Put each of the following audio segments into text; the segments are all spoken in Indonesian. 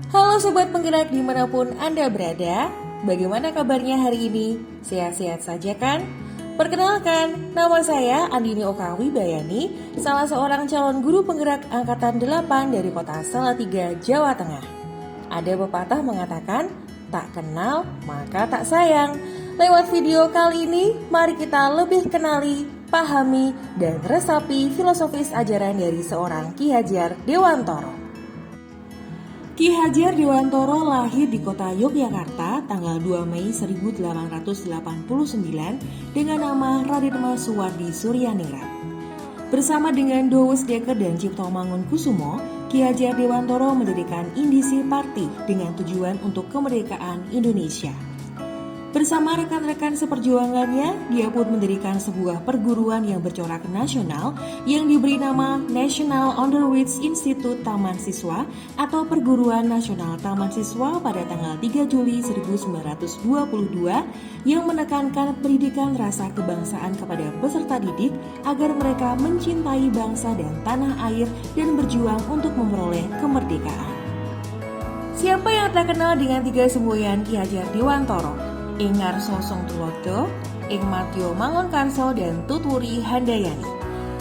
Halo Sobat Penggerak dimanapun Anda berada, bagaimana kabarnya hari ini? Sehat-sehat saja kan? Perkenalkan, nama saya Andini Okawi Bayani, salah seorang calon guru penggerak Angkatan 8 dari kota Salatiga, Jawa Tengah. Ada pepatah mengatakan, tak kenal maka tak sayang. Lewat video kali ini, mari kita lebih kenali, pahami, dan resapi filosofis ajaran dari seorang Ki Hajar Dewantoro. Ki Hajar Dewantoro lahir di kota Yogyakarta tanggal 2 Mei 1889 dengan nama Raden Mas Suwardi Suryaningrat. Bersama dengan Dowes Dekker dan Cipto Mangunkusumo, Ki Hajar Dewantoro mendirikan Indisi Parti dengan tujuan untuk kemerdekaan Indonesia. Bersama rekan-rekan seperjuangannya, dia pun mendirikan sebuah perguruan yang bercorak nasional yang diberi nama National Underwriters Institute Taman Siswa atau Perguruan Nasional Taman Siswa pada tanggal 3 Juli 1922 yang menekankan pendidikan rasa kebangsaan kepada peserta didik agar mereka mencintai bangsa dan tanah air dan berjuang untuk memperoleh kemerdekaan. Siapa yang tak kenal dengan tiga semboyan Ki Hajar Dewantoro? Ingar Sosong Tulodo, Ing Matyo Mangunkarso, dan Tutwuri Handayani.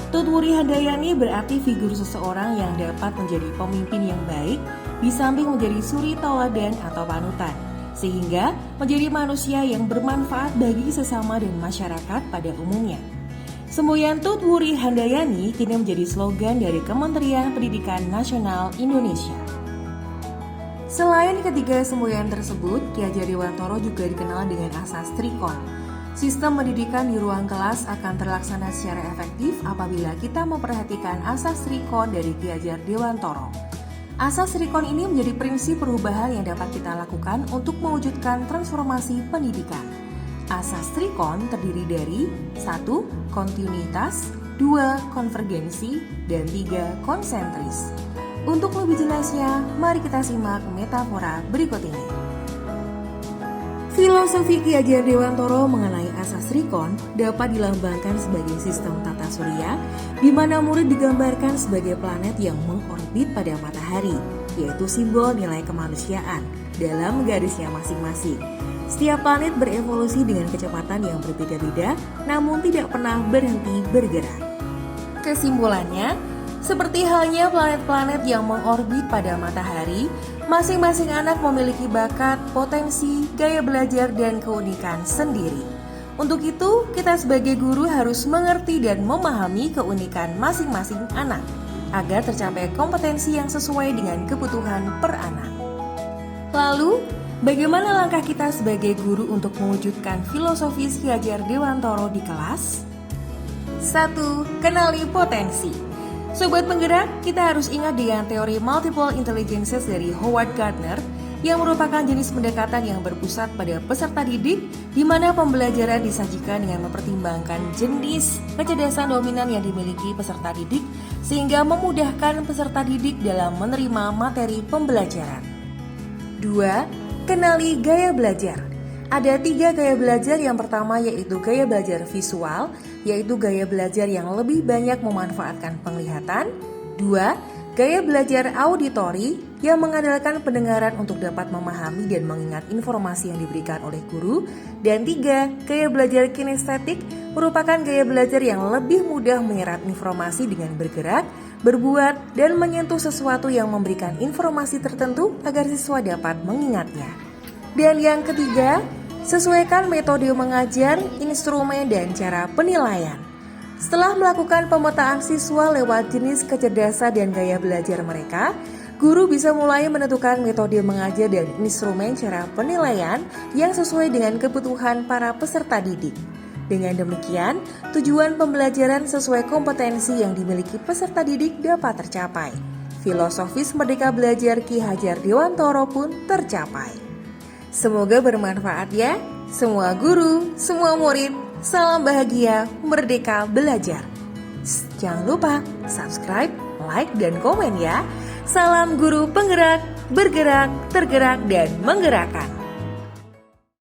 Tutwuri Handayani berarti figur seseorang yang dapat menjadi pemimpin yang baik, di samping menjadi suri tauladan atau panutan, sehingga menjadi manusia yang bermanfaat bagi sesama dan masyarakat pada umumnya. Semboyan Tutwuri Handayani kini menjadi slogan dari Kementerian Pendidikan Nasional Indonesia. Selain ketiga semboyan tersebut, Ki Hajar Dewantoro juga dikenal dengan asas Trikon. Sistem pendidikan di ruang kelas akan terlaksana secara efektif apabila kita memperhatikan asas Trikon dari Ki Hajar Dewantoro. Asas Trikon ini menjadi prinsip perubahan yang dapat kita lakukan untuk mewujudkan transformasi pendidikan. Asas Trikon terdiri dari 1. Kontinuitas, 2. Konvergensi, dan 3. Konsentris. Untuk lebih jelasnya, mari kita simak metafora berikut ini. Filosofi Ki Hajar Dewantoro mengenai asas Trikon dapat dilambangkan sebagai sistem tata surya, di mana murid digambarkan sebagai planet yang mengorbit pada matahari, yaitu simbol nilai kemanusiaan dalam garisnya masing-masing. Setiap planet berevolusi dengan kecepatan yang berbeda-beda, namun tidak pernah berhenti bergerak. Kesimpulannya, seperti halnya planet-planet yang mengorbit pada matahari, masing-masing anak memiliki bakat, potensi, gaya belajar, dan keunikan sendiri. Untuk itu, kita sebagai guru harus mengerti dan memahami keunikan masing-masing anak, agar tercapai kompetensi yang sesuai dengan kebutuhan per anak. Lalu, bagaimana langkah kita sebagai guru untuk mewujudkan filosofis Ki Hajar Dewantoro di kelas? 1. Kenali potensi. Sobat Penggerak, kita harus ingat dengan teori multiple intelligences dari Howard Gardner yang merupakan jenis pendekatan yang berpusat pada peserta didik di mana pembelajaran disajikan dengan mempertimbangkan jenis kecerdasan dominan yang dimiliki peserta didik sehingga memudahkan peserta didik dalam menerima materi pembelajaran. 2. Kenali gaya belajar. Ada 3 gaya belajar. Yang pertama yaitu gaya belajar visual, yaitu gaya belajar yang lebih banyak memanfaatkan penglihatan. 2. Gaya belajar auditori yang mengandalkan pendengaran untuk dapat memahami dan mengingat informasi yang diberikan oleh guru. Dan 3. Gaya belajar kinestetik merupakan gaya belajar yang lebih mudah menyerap informasi dengan bergerak, berbuat, dan menyentuh sesuatu yang memberikan informasi tertentu agar siswa dapat mengingatnya. Dan yang ketiga, sesuaikan metode mengajar, instrumen, dan cara penilaian. Setelah melakukan pemetaan siswa lewat jenis kecerdasan dan gaya belajar mereka, guru bisa mulai menentukan metode mengajar dan instrumen cara penilaian yang sesuai dengan kebutuhan para peserta didik. Dengan demikian, tujuan pembelajaran sesuai kompetensi yang dimiliki peserta didik dapat tercapai. Filosofis Merdeka Belajar Ki Hajar Dewantoro pun tercapai. Semoga bermanfaat ya, semua guru, semua murid, salam bahagia, merdeka belajar. Jangan lupa subscribe, like, dan komen ya. Salam guru penggerak, bergerak, tergerak, dan menggerakkan.